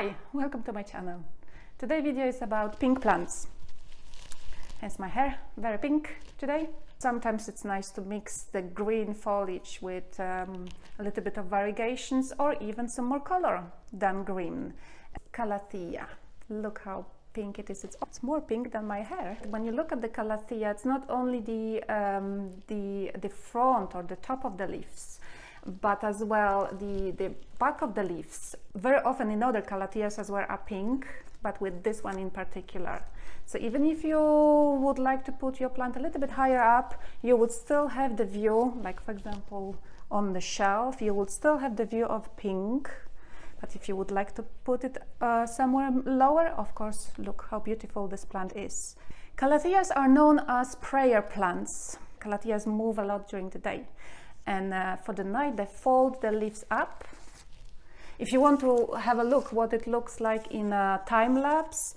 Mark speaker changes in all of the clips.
Speaker 1: Hi, welcome to my channel. Today's video is about pink plants. Hence my hair, very pink today. Sometimes it's nice to mix the green foliage with a little bit of variegations or even some more color than green. Calathea, look how pink it is. It's more pink than my hair. When you look at the Calathea, it's not only the front or the top of the leaves, but as well the back of the leaves. Very often in other Calatheas as well are pink, but with this one in particular. So even if you would like to put your plant a little bit higher up, you would still have the view, like for example on the shelf, you would still have the view of pink. But if you would like to put it somewhere lower, of course, look how beautiful this plant is. Calatheas are known as prayer plants. Calatheas move a lot during the day. And for the night, they fold the leaves up. If you want to have a look what it looks like in a time lapse,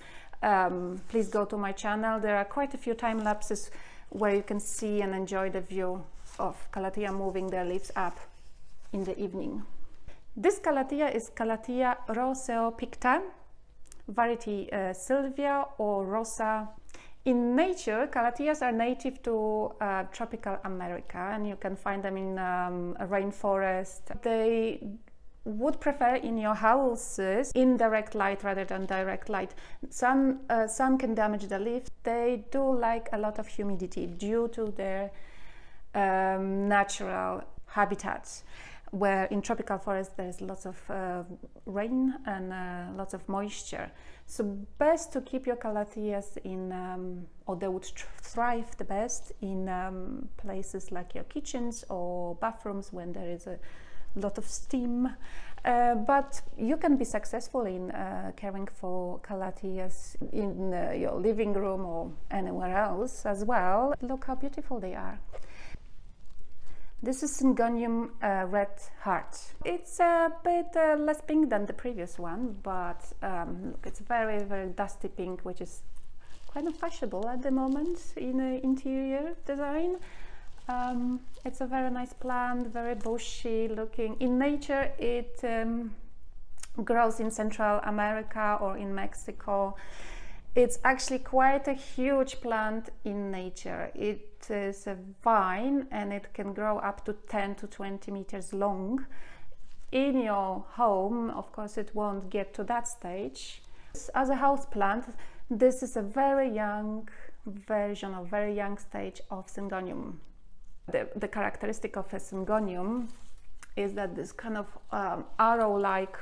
Speaker 1: please go to my channel. There are quite a few time lapses where you can see and enjoy the view of Calathea moving their leaves up in the evening. This Calathea is Calathea Roseopicta, variety Sylvia or Rosa. In nature, Calatheas are native to tropical America, and you can find them in a rainforest. They would prefer in your houses indirect light rather than direct light. Sun can damage the leaves. They do like a lot of humidity due to their natural habitats, where in tropical forests there is lots of rain and lots of moisture. So best to keep your Calatheas in, or they would thrive the best in places like your kitchens or bathrooms when there is a lot of steam. But you can be successful in caring for Calatheas in your living room or anywhere else as well. Look how beautiful they are. This is Syngonium Red Heart. It's a bit less pink than the previous one, but look, it's very, very dusty pink, which is kind of fashionable at the moment in interior design. It's a very nice plant, very bushy looking. In nature, it grows in Central America or in Mexico. It's actually quite a huge plant in nature. It is a vine and it can grow up to 10 to 20 meters long. In your home, of course, it won't get to that stage. As a house plant, this is a very young version or very young stage of Syngonium. The characteristic of a Syngonium is that this kind of arrow-like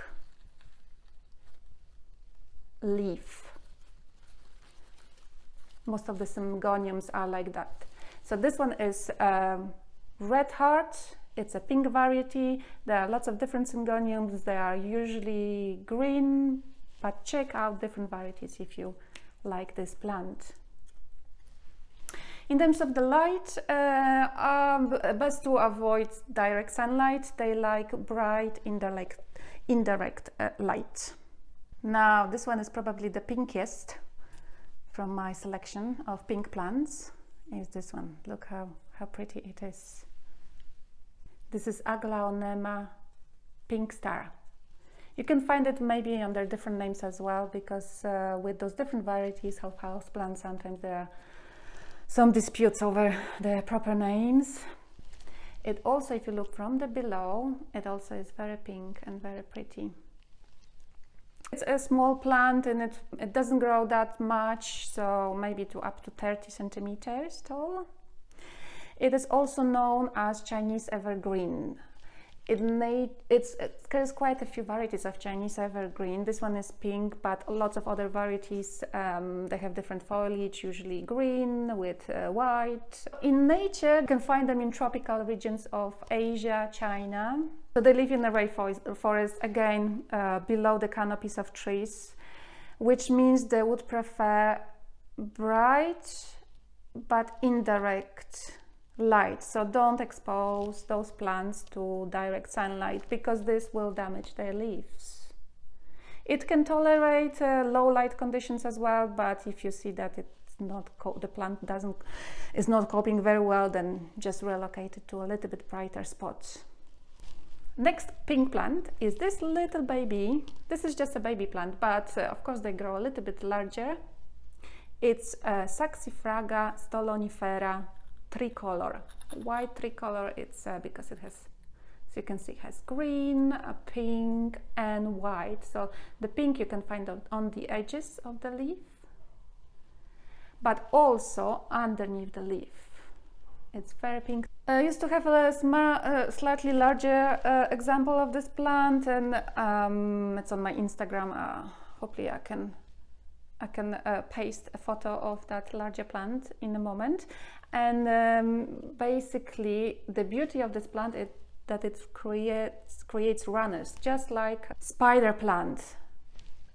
Speaker 1: leaf. Most of the Syngoniums are like that. So this one is Red Heart. It's a pink variety. There are lots of different Syngoniums. They are usually green, but check out different varieties if you like this plant. In terms of the light, best to avoid direct sunlight. They like bright, indirect light. Now, this one is probably the pinkiest from my selection of pink plants. Is this one. Look how pretty it is. This is Aglaonema Pink Star. You can find it maybe under different names as well, because with those different varieties of houseplants, sometimes there are some disputes over the proper names. It also, if you look from the below, it also is very pink and very pretty. It's a small plant and it doesn't grow that much, so maybe up to 30 centimeters tall. It is also known as Chinese Evergreen. There's quite a few varieties of Chinese Evergreen. This one is pink, but lots of other varieties, they have different foliage, usually green with white. In nature, you can find them in tropical regions of Asia, China. So they live in a rainforest, again, below the canopies of trees, which means they would prefer bright but indirect light. So don't expose those plants to direct sunlight, because this will damage their leaves. It can tolerate low light conditions as well, but if you see that the plant is not coping very well, then just relocate it to a little bit brighter spots. Next pink plant is this little baby. This is just a baby plant, but of course they grow a little bit larger. It's Saxifraga Stolonifera Tricolor. Why tricolor? It's because it has, as you can see, it has green, pink and white. So the pink you can find on the edges of the leaf, but also underneath the leaf. It's very pink. I used to have a slightly larger example of this plant, and it's on my Instagram. Hopefully I can paste a photo of that larger plant in a moment. And basically the beauty of this plant is that it creates runners, just like spider plant.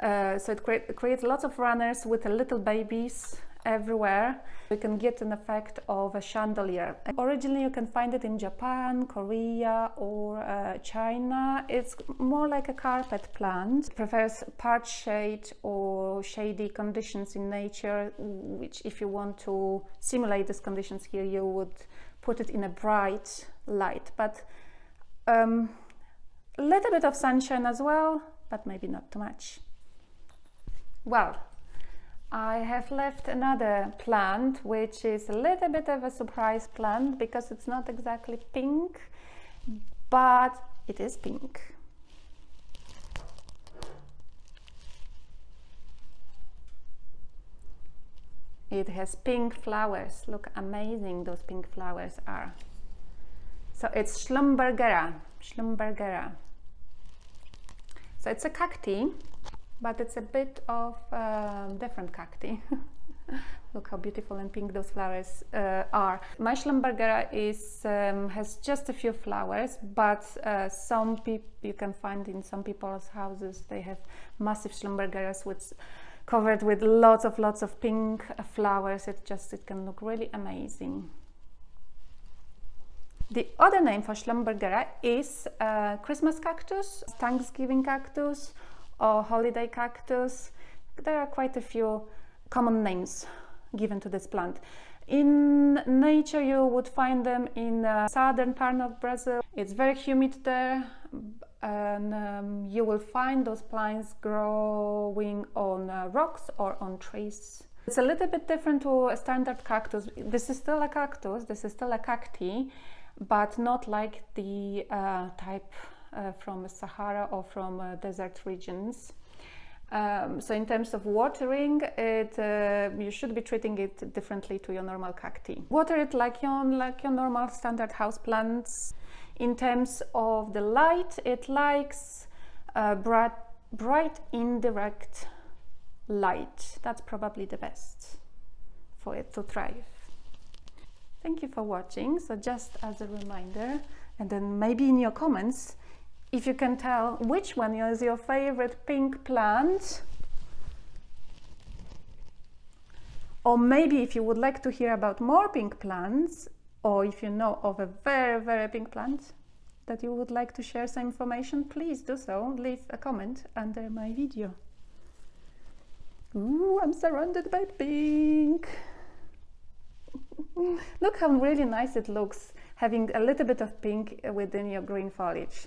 Speaker 1: So it creates lots of runners with little babies everywhere. You can get an effect of a chandelier. Originally you can find it in Japan, Korea or China. It's more like a carpet plant. It prefers part shade or shady conditions in nature, which if you want to simulate these conditions here, you would put it in a bright light. But a little bit of sunshine as well, but maybe not too much. Well, I have left another plant, which is a little bit of a surprise plant because it's not exactly pink, but it is pink. It has pink flowers. Look, amazing those pink flowers are. So it's Schlumbergera. So it's a cacti, but it's a bit of different cacti. Look how beautiful and pink those flowers are. My Schlumbergera has just a few flowers, but some people you can find in some people's houses. They have massive Schlumbergeras covered with lots of pink flowers. It can look really amazing. The other name for Schlumbergera is Christmas Cactus, Thanksgiving Cactus, or Holiday Cactus. There are quite a few common names given to this plant. In nature you would find them in the southern part of Brazil. It's very humid there, and you will find those plants growing on rocks or on trees. It's a little bit different to a standard cactus. This is still a cactus, this is still a cacti, but not like the type from Sahara or from desert regions. So in terms of watering it, you should be treating it differently to your normal cacti. Water it like your normal standard houseplants. In terms of the light, it likes bright indirect light. That's probably the best for it to thrive. Thank you for watching. So just as a reminder, and then maybe in your comments, if you can tell which one is your favorite pink plant, or maybe if you would like to hear about more pink plants, or if you know of a very pink plant that you would like to share some information, please do so. Leave a comment under my video. Ooh, I'm surrounded by pink. Look how really nice it looks, having a little bit of pink within your green foliage.